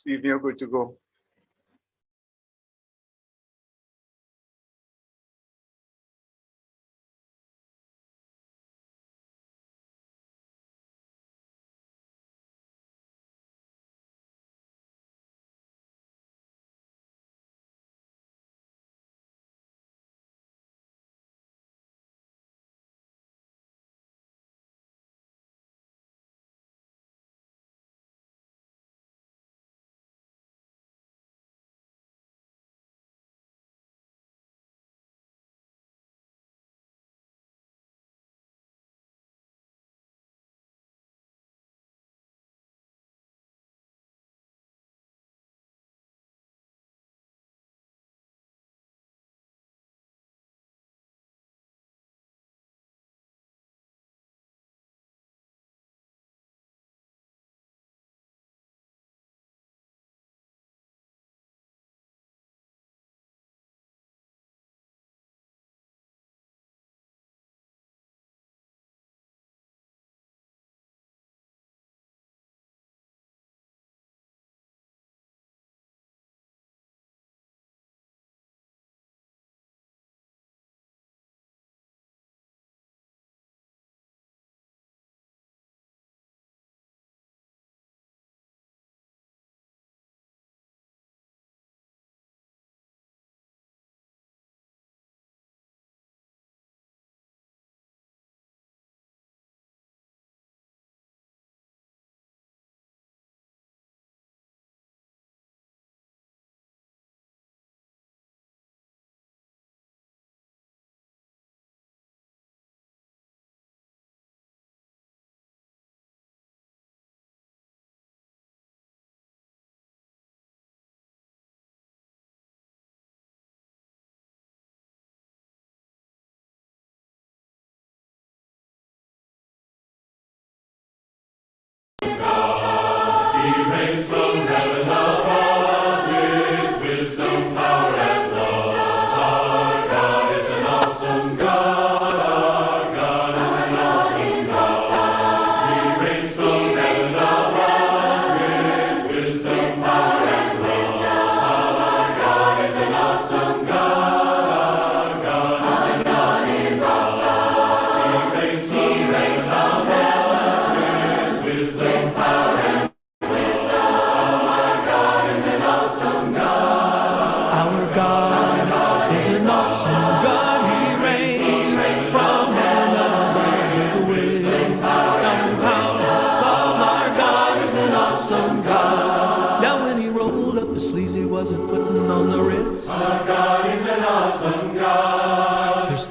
Steve, you're good to go.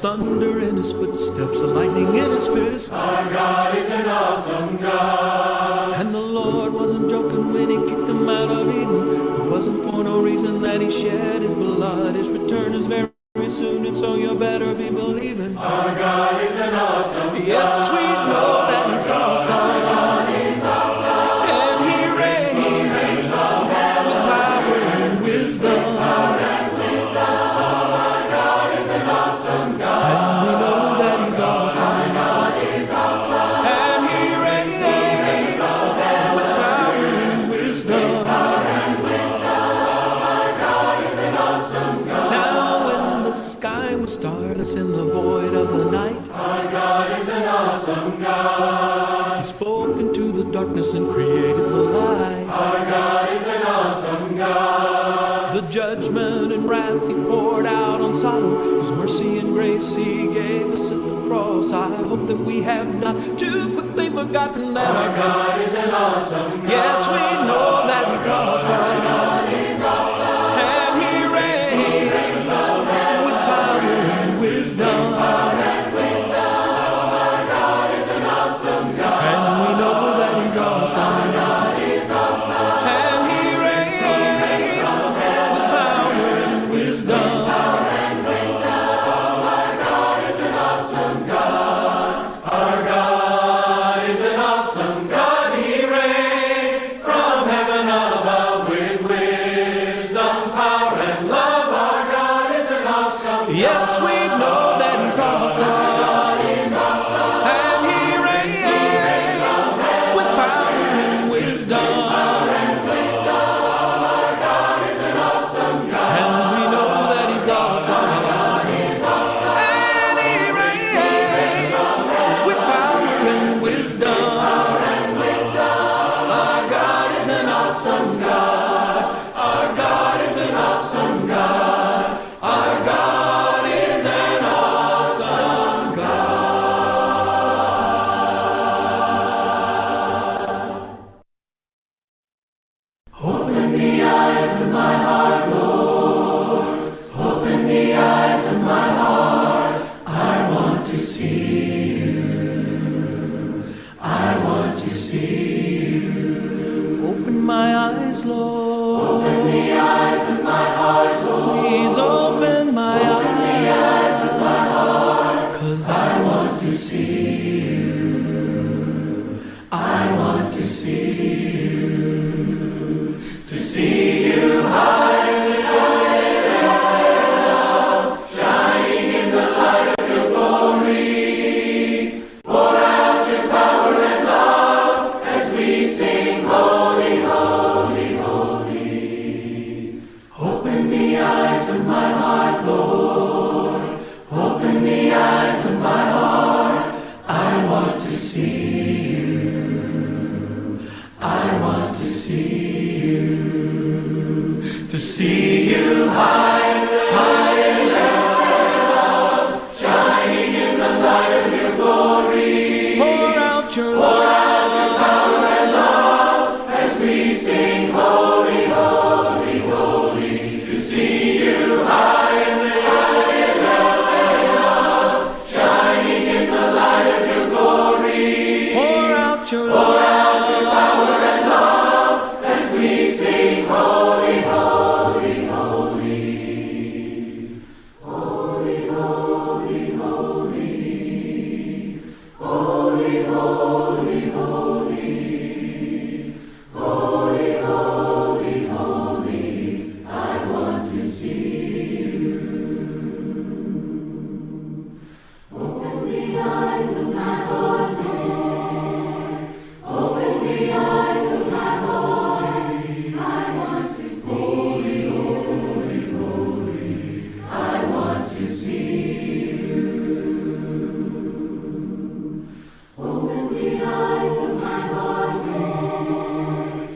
Thunder in his footsteps, a lightning in his fist. Our God is an awesome God. And the Lord wasn't joking when he kicked him out of Eden. It wasn't for no reason that he shed his blood. His return is very soon, and so you better be believing. Our God is an awesome God. Yes, we know that he's awesome. Our God is awesome. And he reigns from heaven with power and wisdom. Starless in the void of the night. Our God is an awesome God. He spoke into the darkness and created the light. Our God is an awesome God. The judgment and wrath he poured out on Sodom, his mercy and grace he gave us at the cross. I hope that we have not too quickly forgotten that our God is an awesome God. Yes, we know that he's awesome. Our God is awesome. And he reigns with power and wisdom. Power and wisdom. Our God is an awesome God. And we know that he's awesome. Our God is awesome. And he reigns with power and wisdom. Power and wisdom. Our God is an awesome God. Our God is an awesome God. He reigns from heaven above with wisdom. awesome God. Our God is an awesome God. Open the eyes of my heart, Lord. Open the eyes of my heart. I want to see you. I want to see you. Open my eyes, Lord. Open the eyes of my heart, Lord. Please open my eyes. Open the eyes of my heart. 'Cause I want to see you. I want to see you. To see you high and lifted up, shining in the light of your glory. Pour out your power and love as we sing, holy, holy, holy. Open the eyes of my heart, Lord. Open the eyes of my heart. I want to see you. I want to see you. To see you high, high and lifted up, shining in the light of your glory. pour out your Pour love. out your power and love as we sing, holy, holy, holy. To see you high and lifted up, shining in the light of your glory. Pour out your Pour love. out your power and love as we sing, holy, holy, holy. Holy, holy, holy. Holy, holy, holy. Holy, holy, holy. I want to see you. Open the eyes of my heart, Lord. Open the eyes of my heart. I want to see you. Holy, holy, I want to see you. Open the eyes of my heart, Lord.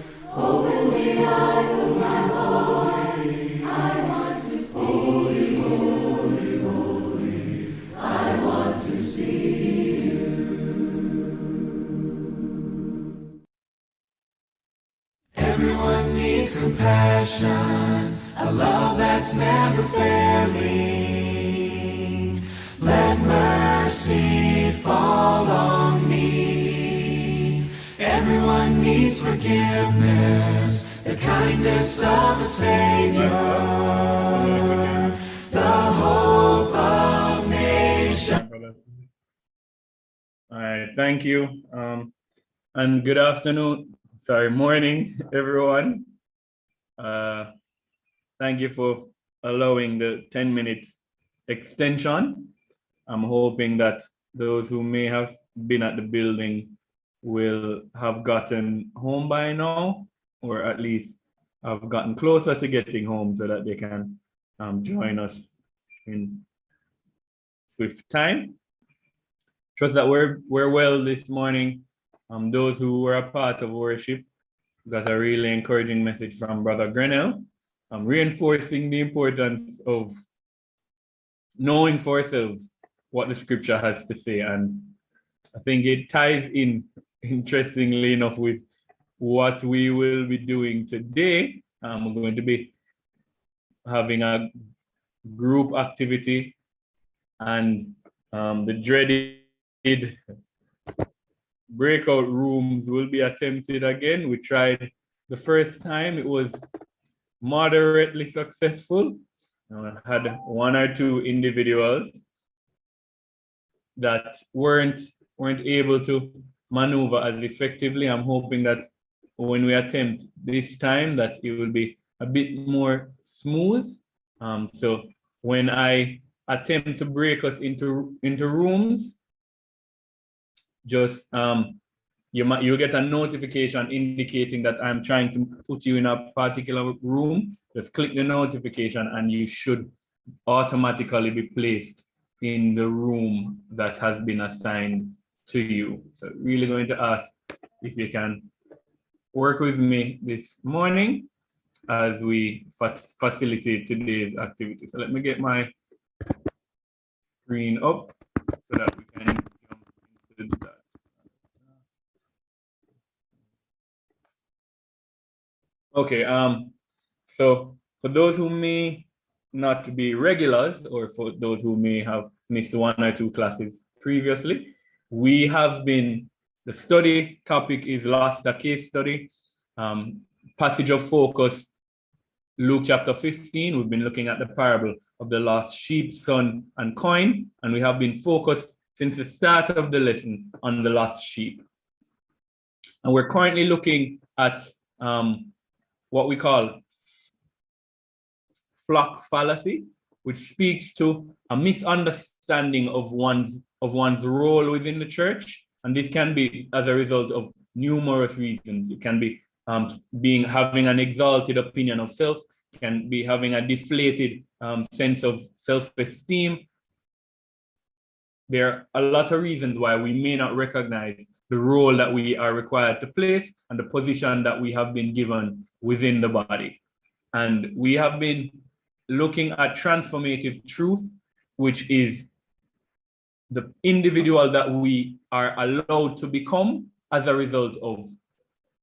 Open the eyes of my heart. I want to see you. Holy, holy, I want to see you. Everyone needs compassion, a love that's never failing. Let mercy fall on me. Everyone needs forgiveness, the kindness of a Savior, the hope of nations. All right, thank you. And good afternoon, morning, everyone. Thank you for allowing the 10-minute extension. I'm hoping that those who may have been at the building will have gotten home by now, or at least have gotten closer to getting home so that they can join us in swift time. Trust that we're well this morning. Those who were a part of worship got a really encouraging message from Brother Grennell, reinforcing the importance of knowing for ourselves what the scripture has to say. And I think it ties in, interestingly enough, with what we will be doing today. We're going to be having a group activity, and the dreaded breakout rooms will be attempted again. We tried the first time, it was moderately successful. I had one or two individuals that weren't able to maneuver as effectively. I'm hoping that when we attempt this time, that it will be a bit more smooth. So when I attempt to break us into rooms, just you'll get a notification indicating that I'm trying to put you in a particular room. Just click the notification and you should automatically be placed in the room that has been assigned to you. So really going to ask if you can work with me this morning. as we facilitate today's activity. So let me get my screen up so that we can jump into that. Okay, so for those who may not be regulars, or for those who may have missed one or two classes previously, we have been, the study topic is Lost, a case study. Passage of focus, Luke chapter 15. We've been looking at the parable of the lost sheep, son, and coin, and we have been focused since the start of the lesson on the lost sheep. And we're currently looking at what we call flock fallacy, which speaks to a misunderstanding of one's role within the church. And this can be as a result of numerous reasons. It can be having an exalted opinion of self, can be having a deflated sense of self-esteem. There are a lot of reasons why we may not recognize the role that we are required to play and the position that we have been given within the body. And we have been looking at transformative truth, which is the individual that we are allowed to become as a result of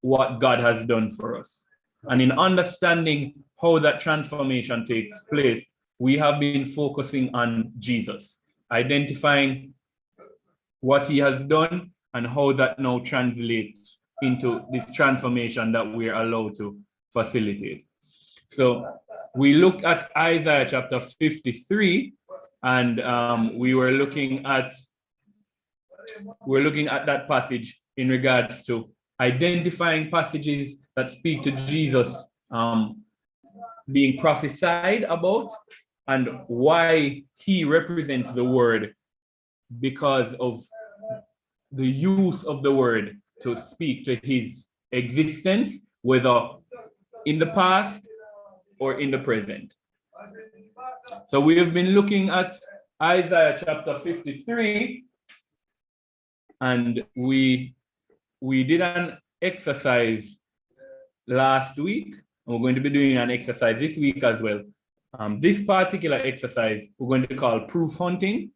what God has done for us. And in understanding how that transformation takes place, we have been focusing on Jesus, identifying what he has done and how that now translates into this transformation that we are allowed to facilitate. So we looked at Isaiah chapter 53, and we were looking at that passage in regards to identifying passages that speak to Jesus being prophesied about and why he represents the word, because of the use of the word to speak to his existence, whether in the past or in the present. So we have been looking at Isaiah chapter 53, and we did an exercise last week, and we're going to be doing an exercise this week as well. This particular exercise we're going to call proof hunting.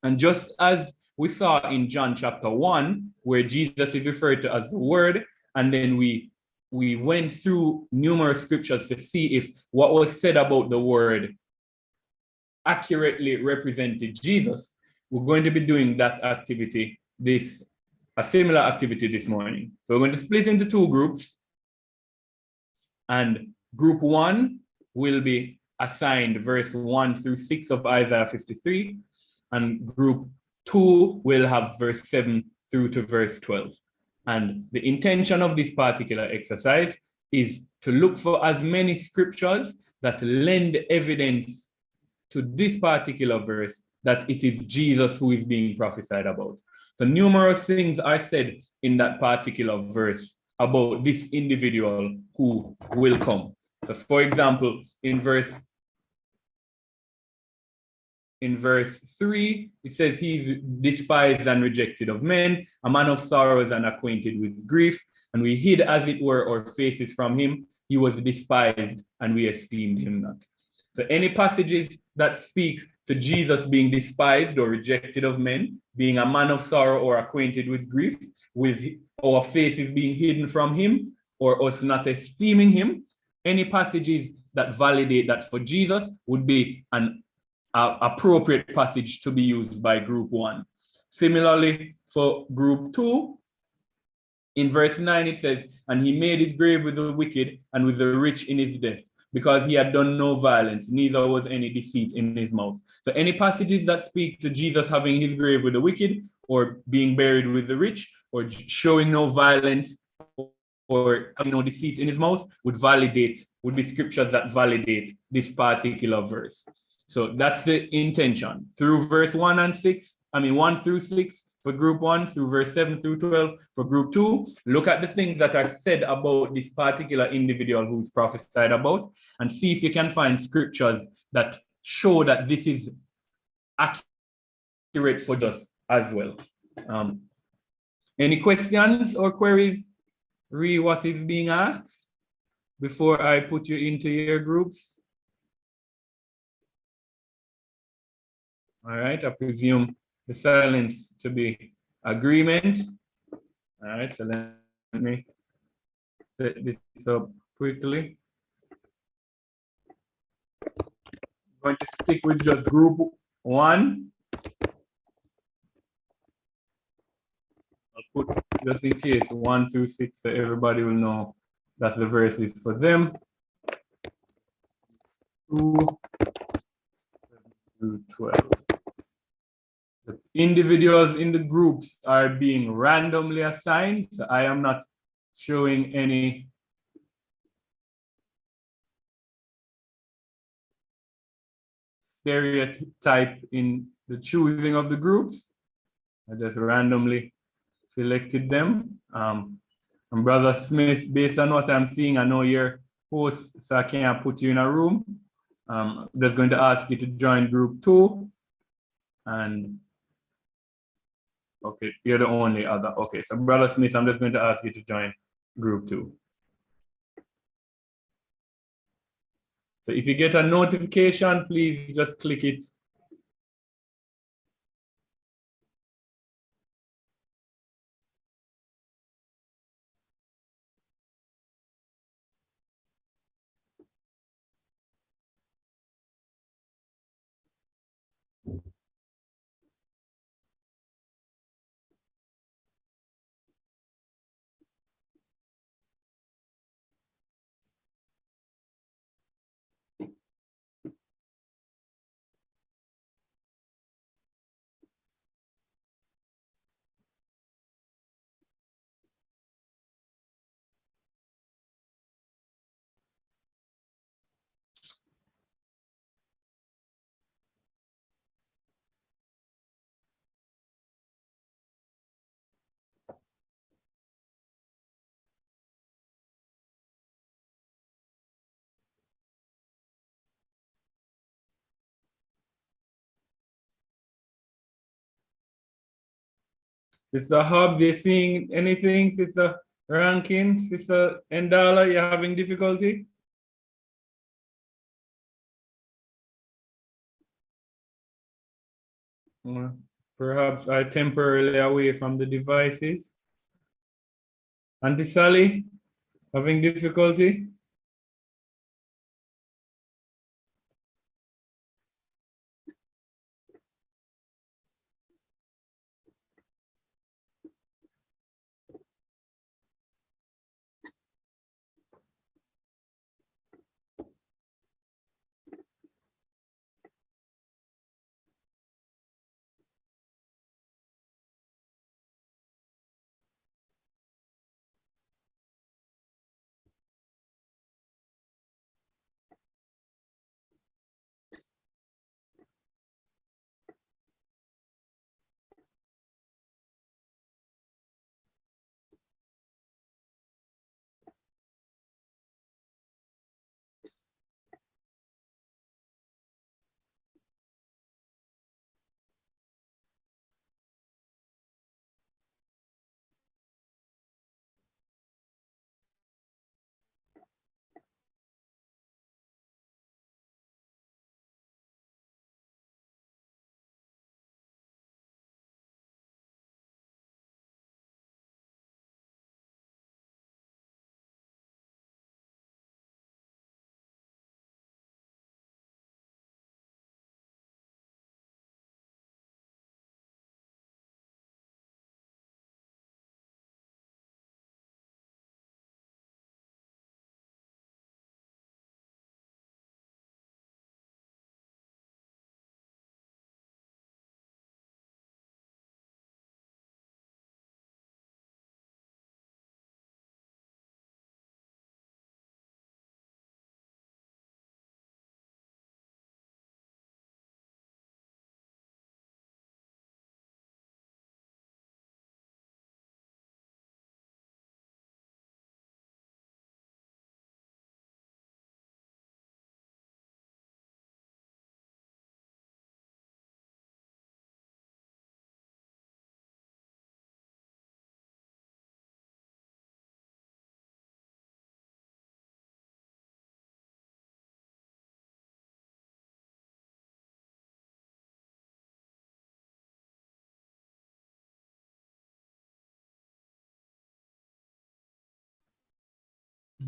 And just as we saw in John chapter 1, where Jesus is referred to as the Word, and then we went through numerous scriptures to see if what was said about the Word accurately represented Jesus. We're going to be doing that activity, a similar activity this morning. So we're going to split into two groups, and group 1 will be assigned verse 1 through 6 of Isaiah 53, and group 2 will have verse 7 through to verse 12. And the intention of this particular exercise is to look for as many scriptures that lend evidence to this particular verse that it is Jesus who is being prophesied about. So numerous things are said in that particular verse about this individual who will come. So for example, in verse 3, it says he's despised and rejected of men, a man of sorrows and acquainted with grief, and we hid as it were our faces from him. He was despised and we esteemed him not. So any passages that speak to Jesus being despised or rejected of men, being a man of sorrow or acquainted with grief, with our faces being hidden from him, or us not esteeming him, any passages that validate that for Jesus would be an appropriate passage to be used by group 1. Similarly, for group 2, in verse 9 it says, and he made his grave with the wicked and with the rich in his death, because he had done no violence, neither was any deceit in his mouth. So any passages that speak to Jesus having his grave with the wicked, or being buried with the rich, or showing no violence, or having no deceit in his mouth, would be scriptures that validate this particular verse. So that's the intention. Through verse 1 through 6 for group 1, through verse 7 through 12 for group 2, look at the things that are said about this particular individual who's prophesied about, and see if you can find scriptures that show that this is accurate for us as well. Any questions or queries? Read what is being asked. before I put you into your groups? All right, I presume the silence to be agreement. All right, so let me set this up quickly. I'm going to stick with just group 1. I'll put just in case 1 through 6 so everybody will know that the verse is for them. 2 through 12. The individuals in the groups are being randomly assigned, so I am not showing any stereotype in the choosing of the groups. I just randomly selected them. And Brother Smith, based on what I'm seeing, I know you're host, so I can't put you in a room. I'm just going to ask you to join group 2. And okay, you're the only other. Okay, so Brother Smith, I'm just going to ask you to join group 2. So if you get a notification, please just click it. Sister Hobbs, you seeing anything? Sister Rankin, Sister Endala, you having difficulty? Perhaps I temporarily away from the devices. Auntie Sally, having difficulty?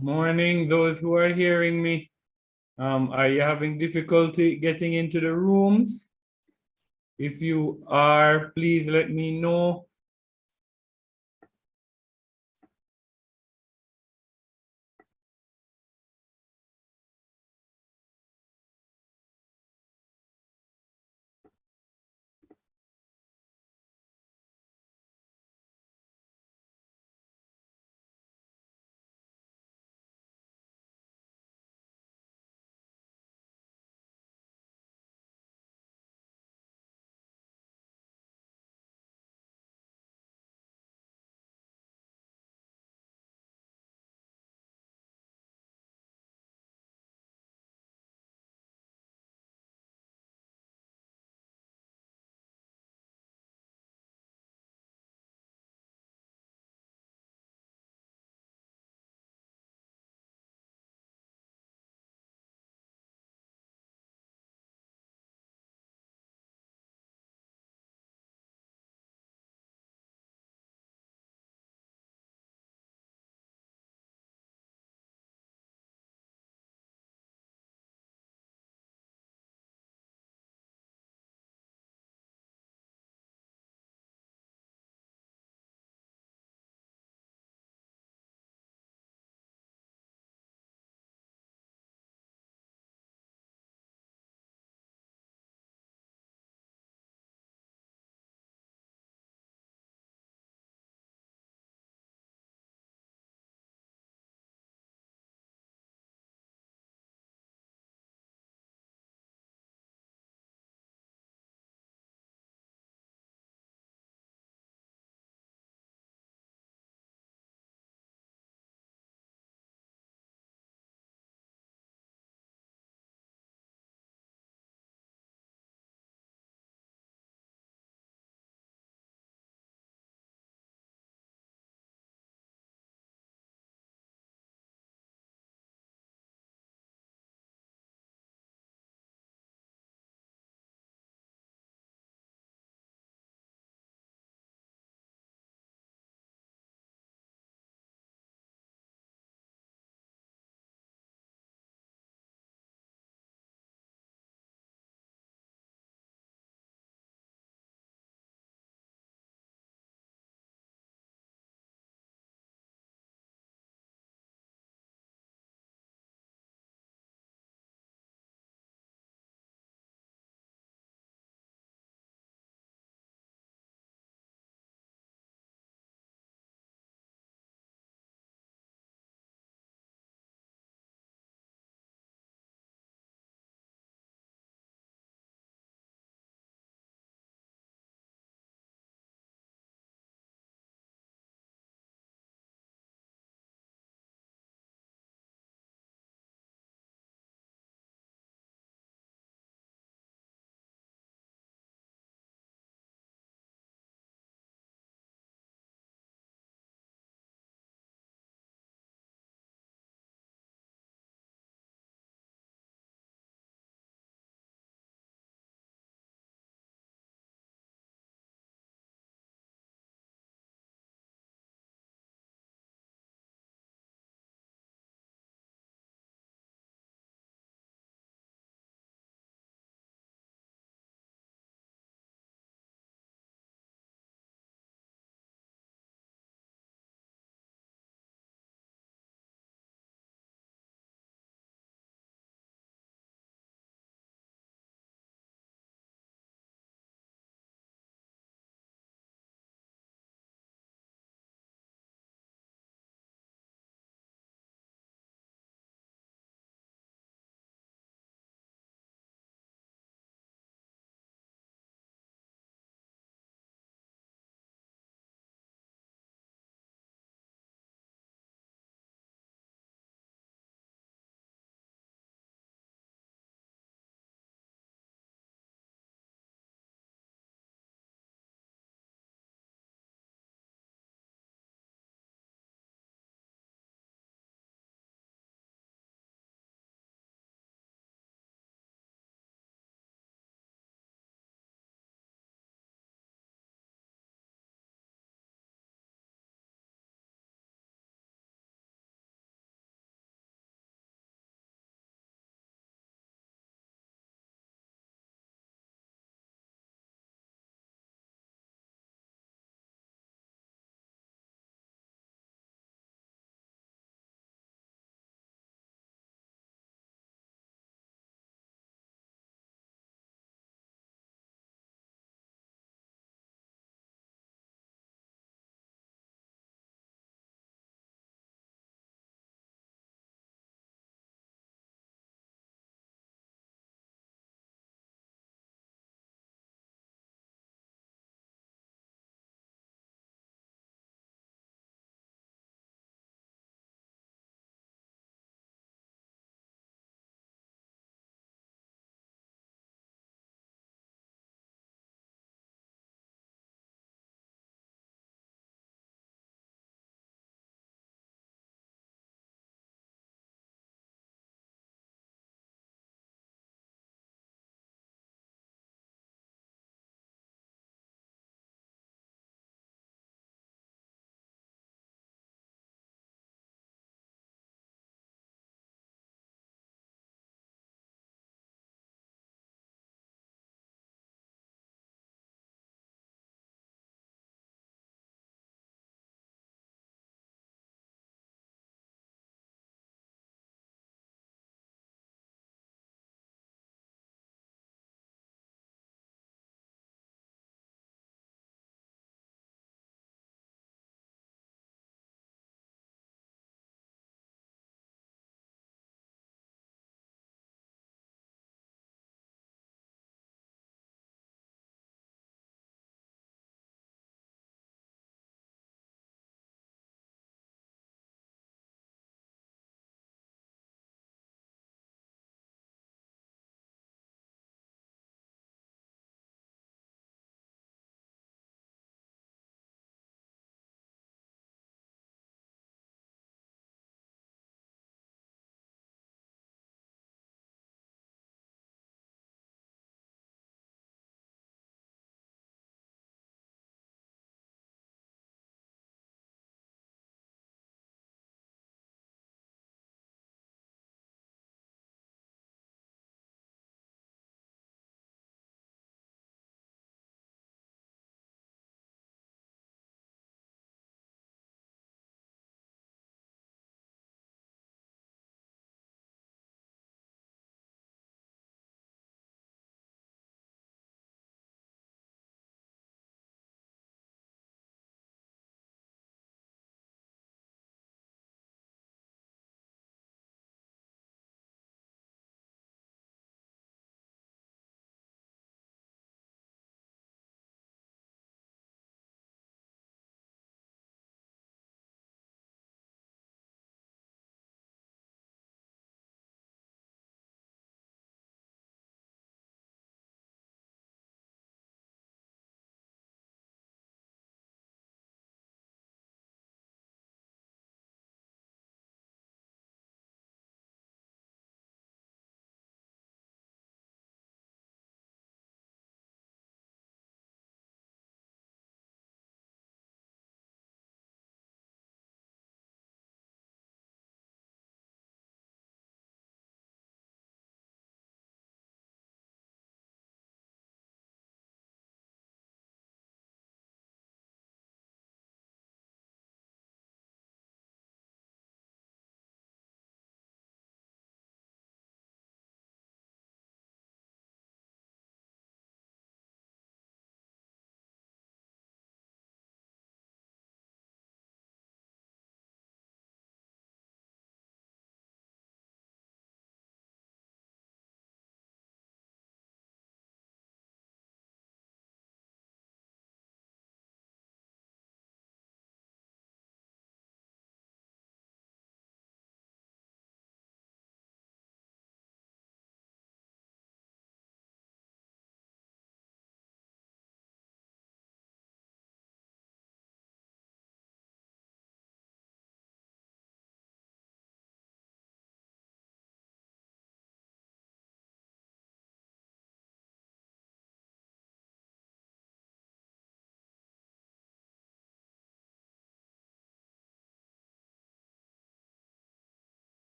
Morning, those who are hearing me. Are you having difficulty getting into the rooms? If you are, please let me know.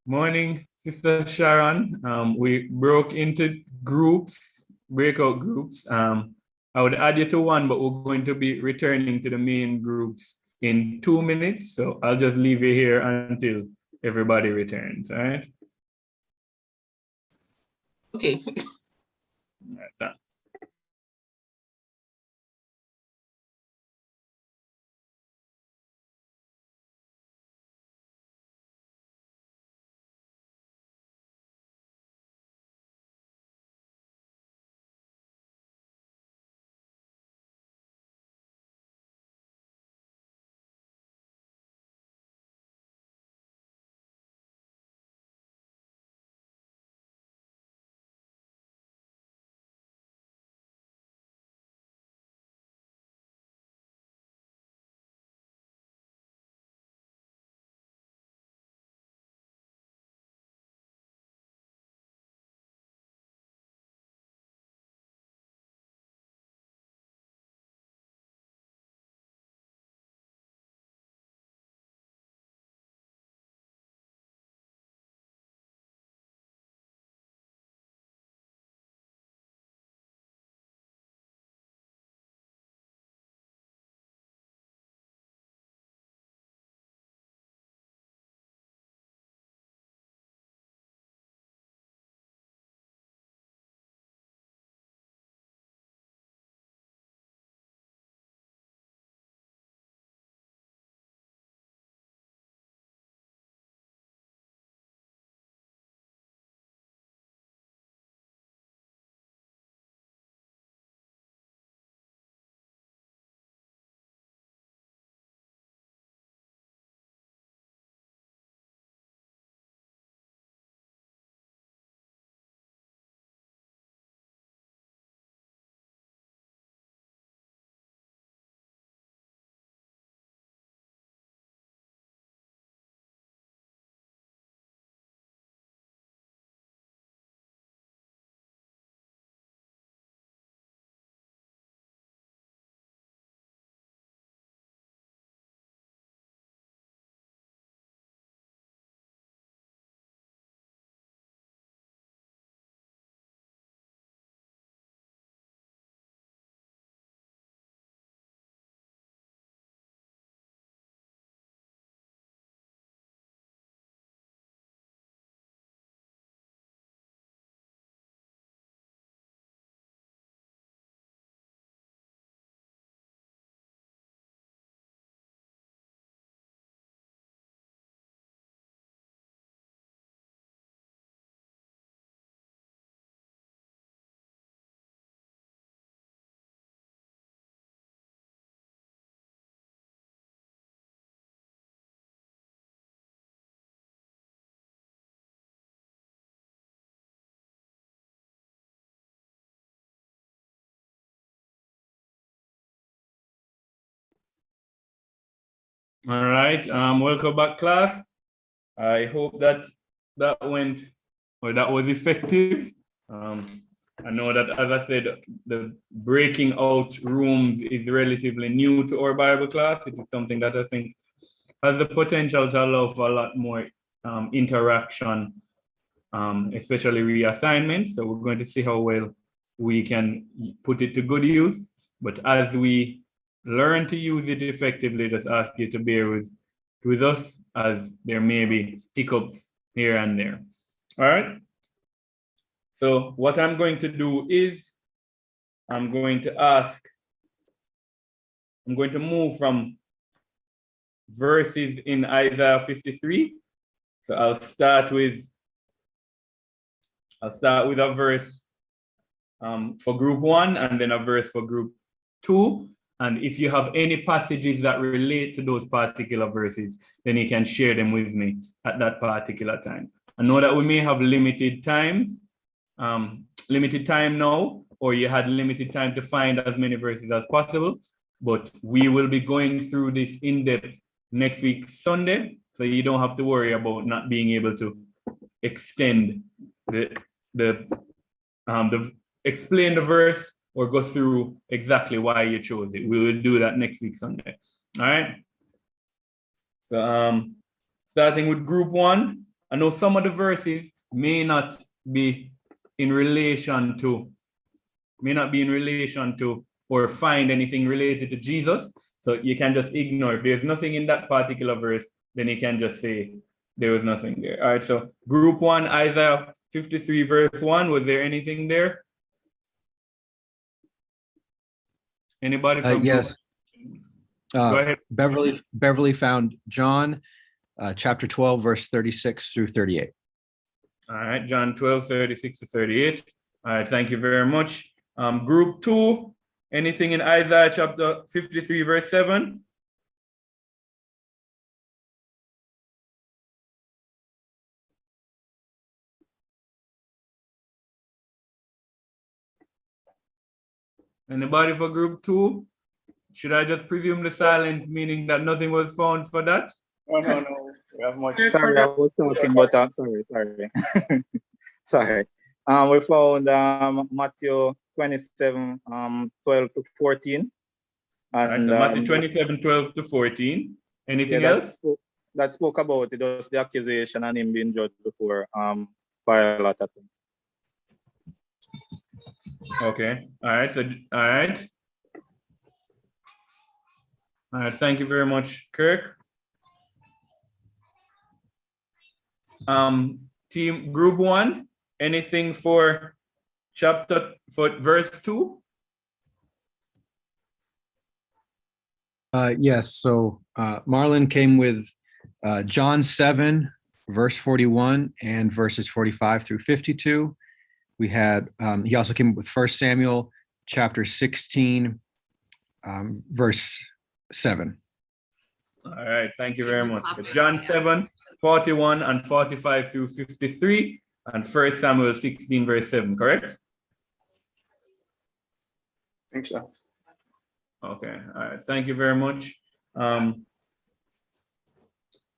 Morning, Sister Sharon. We broke into groups, breakout groups. I would add you to one, but we're going to be returning to the main groups in 2 minutes. So I'll just leave you here until everybody returns. All right. Okay. That's that. All right. Welcome back, class. I hope that that went or that was effective. I know that, as I said, the breaking out rooms is relatively new to our Bible class. It is something that I think has the potential to allow for a lot more interaction, especially reassignments. So we're going to see how well we can put it to good use. But as we learn to use it effectively, just ask you to bear with us as there may be hiccups here and there. All right. So what I'm going to do is I'm going to move from verses in Isaiah 53. So I'll start with a verse for group 1 and then a verse for group 2. And if you have any passages that relate to those particular verses, then you can share them with me at that particular time. I know that we may have limited time now, or you had limited time to find as many verses as possible, but we will be going through this in depth next week, Sunday, so you don't have to worry about not being able to extend explain the verse or go through exactly why you chose it. We will do that next week, Sunday. All right. So starting with group 1, I know some of the verses may not be in relation to, or find anything related to Jesus. So you can just ignore. If there's nothing in that particular verse, then you can just say there was nothing there. All right, so group 1, Isaiah 53 verse 1, was there anything there? Anybody from Yes. Go ahead. Beverly found John chapter 12, verse 36 through 38. All right, John 12, 36 to 38. All right, thank you very much. Group 2, anything in Isaiah chapter 53, verse 7? Anybody for group 2? Should I just presume the silence, meaning that nothing was found for that? No. We have much. Sorry, I was talking, but sorry. Sorry. We found Matthew 27, 12 to 14. All right, so Matthew 27, 12 to 14. Anything else? That spoke about it was the accusation and him being judged before Pilate. Okay. All right. So, all right. All right. Thank you very much, Kirk. Team group 1, anything for verse 2? Yes. So Marlon came with John 7, verse 41 and verses 45 through 52. We had, he also came up with 1 Samuel chapter 16, verse 7. All right, thank you very much. John 7, 41 and 45 through 53, and 1 Samuel 16, verse 7, correct? I think so. Okay, all right, thank you very much.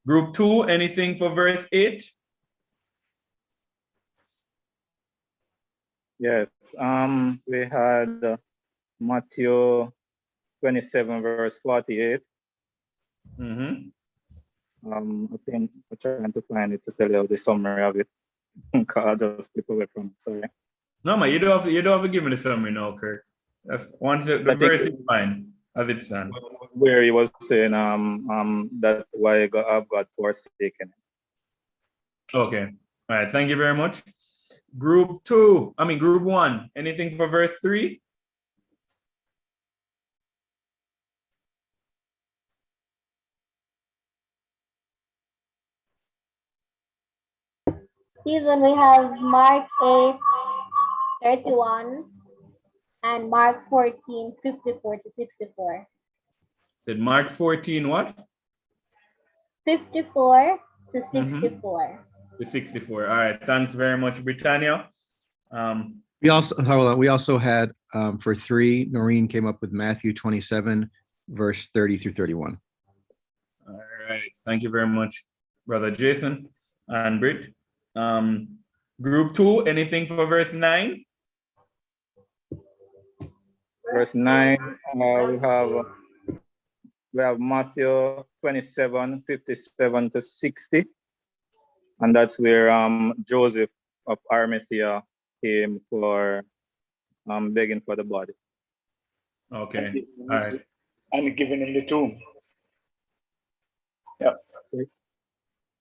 Group 2, anything for verse 8? Yes. We had Matthew 27, verse 48. Mm-hmm. I think I'm trying to find it to tell you the summary of it. I just flip away from it. Sorry. No, man, you don't have to give me the summary now, Kirk. That's once the verse is fine as it stands. Where he was saying that why I've got forsaken. Okay. All right, thank you very much. Group 1, anything for verse 3? Stephen, we have Mark 8, 31 and Mark 14, 54 to 64. Said Mark 14 what? 54 to 64. To 64. All right, thanks very much, Britannia. We also had for 3, Noreen came up with Matthew 27, verse 30 through 31. All right, thank you very much, Brother Jason and Brit. Group 2, anything for verse 9? Verse 9, we have Matthew 27, 57 to 60. And that's where Joseph of Arimathea came for begging for the body. Okay, all right. And given in the tomb. Yeah.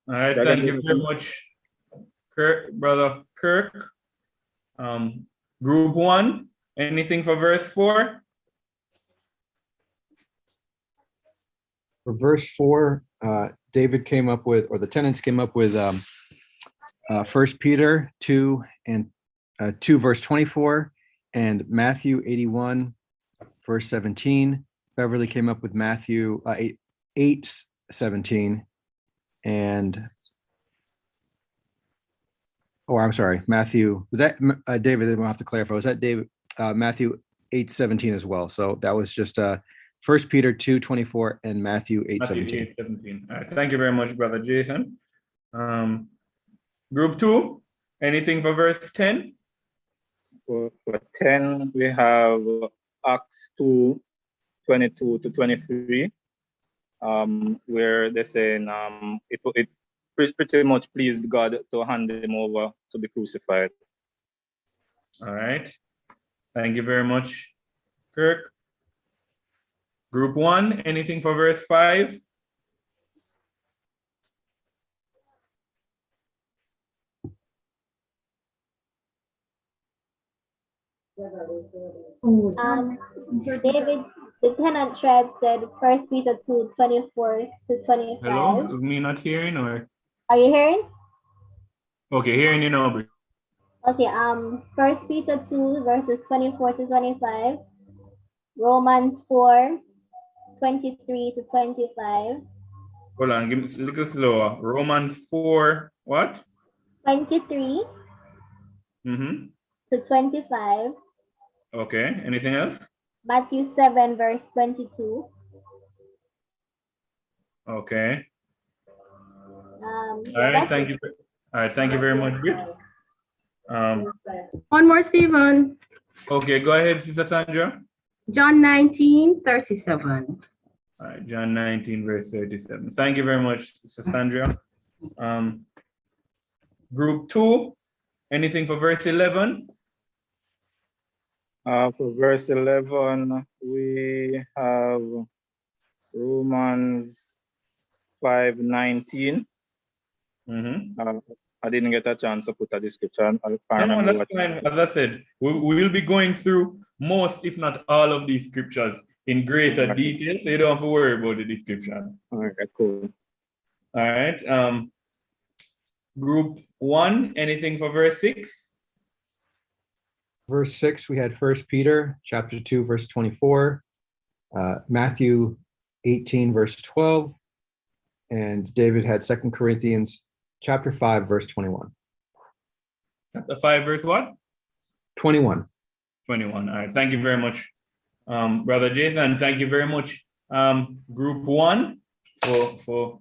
All right, thank you very much, Brother Kirk. Group 1, anything for verse 4? For verse 4, David came up with, or the tenants came up with 1 Peter 2 and 2 verse 24 and Matthew 81 verse 17. Beverly came up with Matthew 8 17 and I'm sorry, Matthew, was that David? I'll have to clarify. Was that David? Matthew 8 17 as well. So that was just 1 Peter 2 24 and Matthew 8 17. All right, thank you very much, Brother Jason. Group 2, anything for verse 10? For 10, we have Acts 2, 22 to 23, where they're saying pretty much pleased God to hand him over to be crucified. All right. Thank you very much, Kirk. Group 1, anything for verse 5? David, Lieutenant Shred said 1 Peter 2, 24 to 25. Hello? Is me not hearing or? Are you hearing? Okay, hearing you now. Okay, 1 Peter 2, verses 24 to 25. Romans 4, 23 to 25. Hold on, give me a little slower. Romans 4, what? 23 Mm-hmm. to 25. Okay, anything else? Matthew 7, verse 22. Okay. Yeah, All right, that's thank it. you. All right, thank you very much, Brit. One more, Stephen. Okay, go ahead, Sister Sandra. John 19:37. All right, John 19, verse 37. Thank you very much, Sister Sandra. Group 2, anything for verse 11? For verse 11, we have Romans 5:19. Mm-hmm. I didn't get a chance to put a description. I can't No, remember that's what. fine. As I said, we will be going through most, if not all of these scriptures in greater detail, so you don't have to worry about the description. All right, cool. All right. Group 1, anything for verse 6? Verse 6, we had 1 Peter chapter 2, verse 24, Matthew 18, verse 12, and David had 2 Corinthians chapter 5, verse 21. Chapter 5, verse what? 21. 21. All right. Thank you very much, Brother Jason. Thank you very much, Group 1, for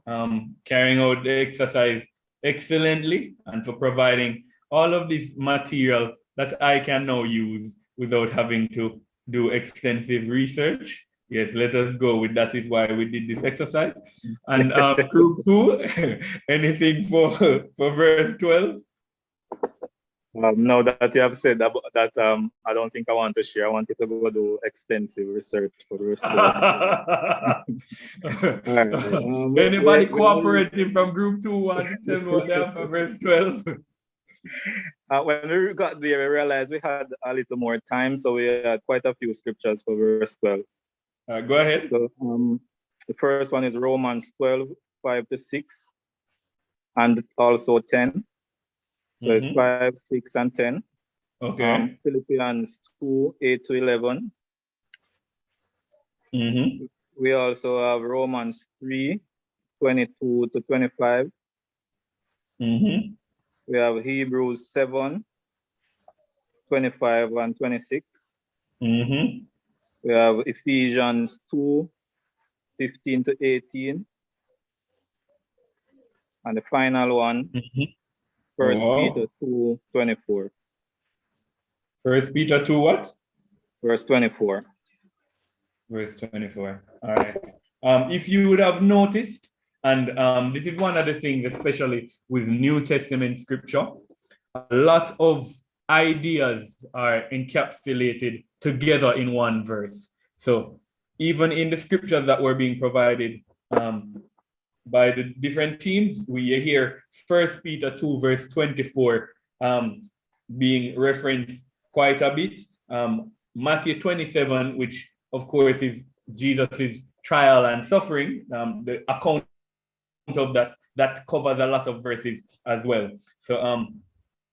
carrying out the exercise excellently and for providing all of this material that I can now use without having to do extensive research. Yes, let us go with that is why we did this exercise. And Group 2, anything for verse 12? Now that you have said that, I don't think I want to share. I wanted to go do extensive research for the rest of it. Anybody cooperative from Group 2 want to tell me what they have for verse 12? When we got there, we realized we had a little more time, so we had quite a few scriptures for verse 12. Go ahead. So the first one is Romans 12, 5 to 6, and also 10. So it's 5, 6, and 10. Okay. Philippians 2, 8 to 11. We also have Romans 3, 22 to 25. We have Hebrews 7, 25 and 26. We have Ephesians 2, 15 to 18. And the final one, 1 Peter 2, 24. 1 Peter 2 what? Verse 24. Verse 24. All right. If you would have noticed, and this is one of the things, especially with New Testament scripture, a lot of ideas are encapsulated together in one verse. So even in the scriptures that were being provided by the different teams, we hear 1 Peter 2, verse 24 being referenced quite a bit. Matthew 27, which of course is Jesus's trial and suffering, the account of that covers a lot of verses as well. So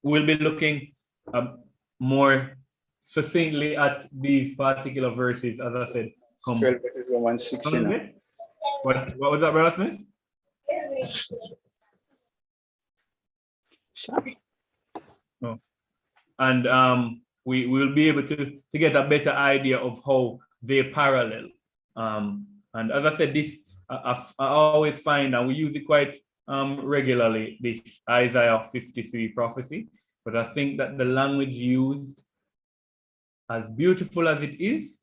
we'll be looking more succinctly at these particular verses, as I said. 12 verses 160. What was that, Brother Smith? Sorry. Oh. And we will be able to get a better idea of how they parallel. And as I said, this I always find, and we use it quite regularly, this Isaiah 53 prophecy. But I think that the language used, as beautiful as it is,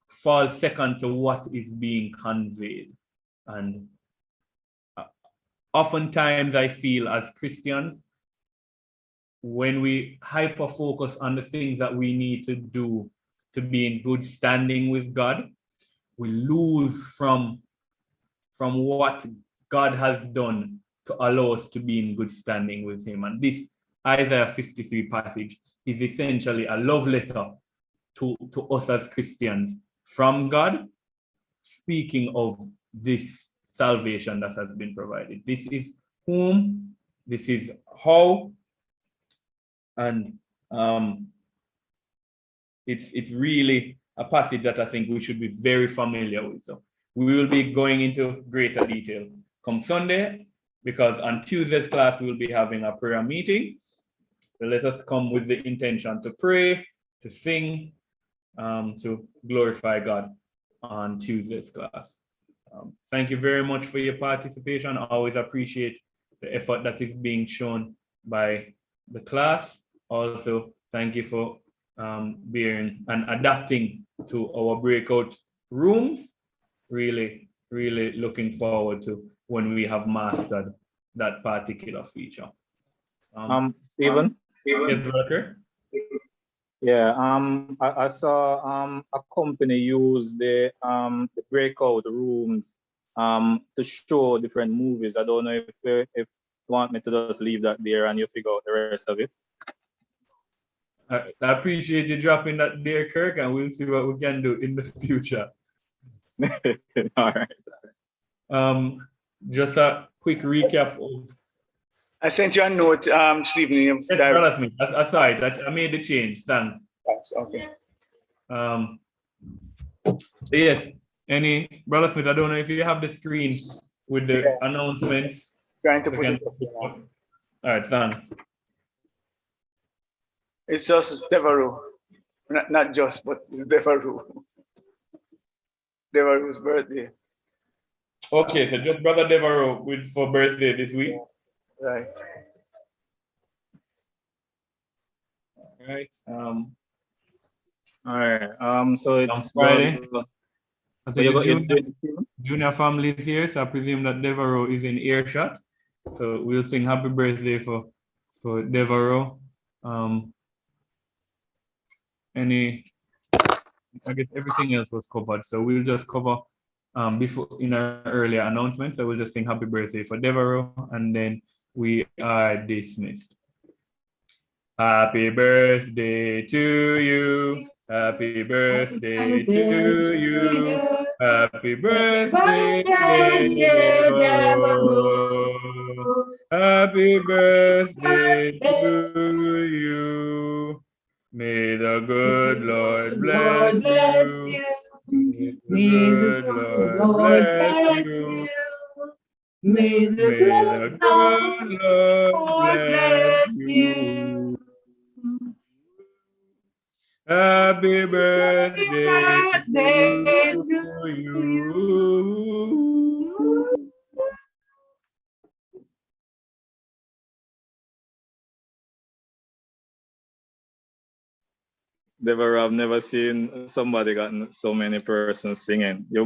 falls second to what is being conveyed. And oftentimes I feel as Christians, when we hyper focus on the things that we need to do to be in good standing with God, we lose from what God has done to allow us to be in good standing with him. And this Isaiah 53 passage is essentially a love letter to us as Christians from God, speaking of this salvation that has been provided. This is whom, this is how, and it's really a passage that I think we should be very familiar with. So we will be going into greater detail come Sunday, because on Tuesday's class we'll be having a prayer meeting. So let us come with the intention to pray, to sing, to glorify God on Tuesday's class. Thank you very much for your participation. I always appreciate the effort that is being shown by the class. Also, thank you for being and adapting to our breakout rooms. Really, really looking forward to when we have mastered that particular feature. Stephen? Yes, Walker? Yeah, I saw a company use the breakout rooms to show different movies. I don't know if you want me to just leave that there and you figure out the rest of it. I appreciate you dropping that there, Kirk, and we'll see what we can do in the future. All right. Just a quick recap of. I sent you a note, Stephen. Yes, Brother Smith, aside that I made the change. Thanks. Okay. Yes. Any Brother Smith? I don't know if you have the screen with the announcements. Trying to put it up now. All right, thanks. It's just Devaru. Not just, but it's Devaru. Devaru's birthday. Okay, so just Brother Devereaux for birthday this week. Right. All right. All right. So it's On Friday. I you think the junior family is here, so I presume that Devereaux is in earshot. So we'll sing happy birthday for Devereaux. I guess everything else was covered, so we'll just cover before in our earlier announcement. So we'll just sing happy birthday for Devereaux, and then we are dismissed. Happy birthday to you. Happy birthday to you. Happy birthday, Devereaux. Happy birthday to you. May the good Lord bless you. May the good Lord bless you. May the good Lord bless you. Happy birthday to you. Deborah, I've never seen somebody gotten so many persons singing. You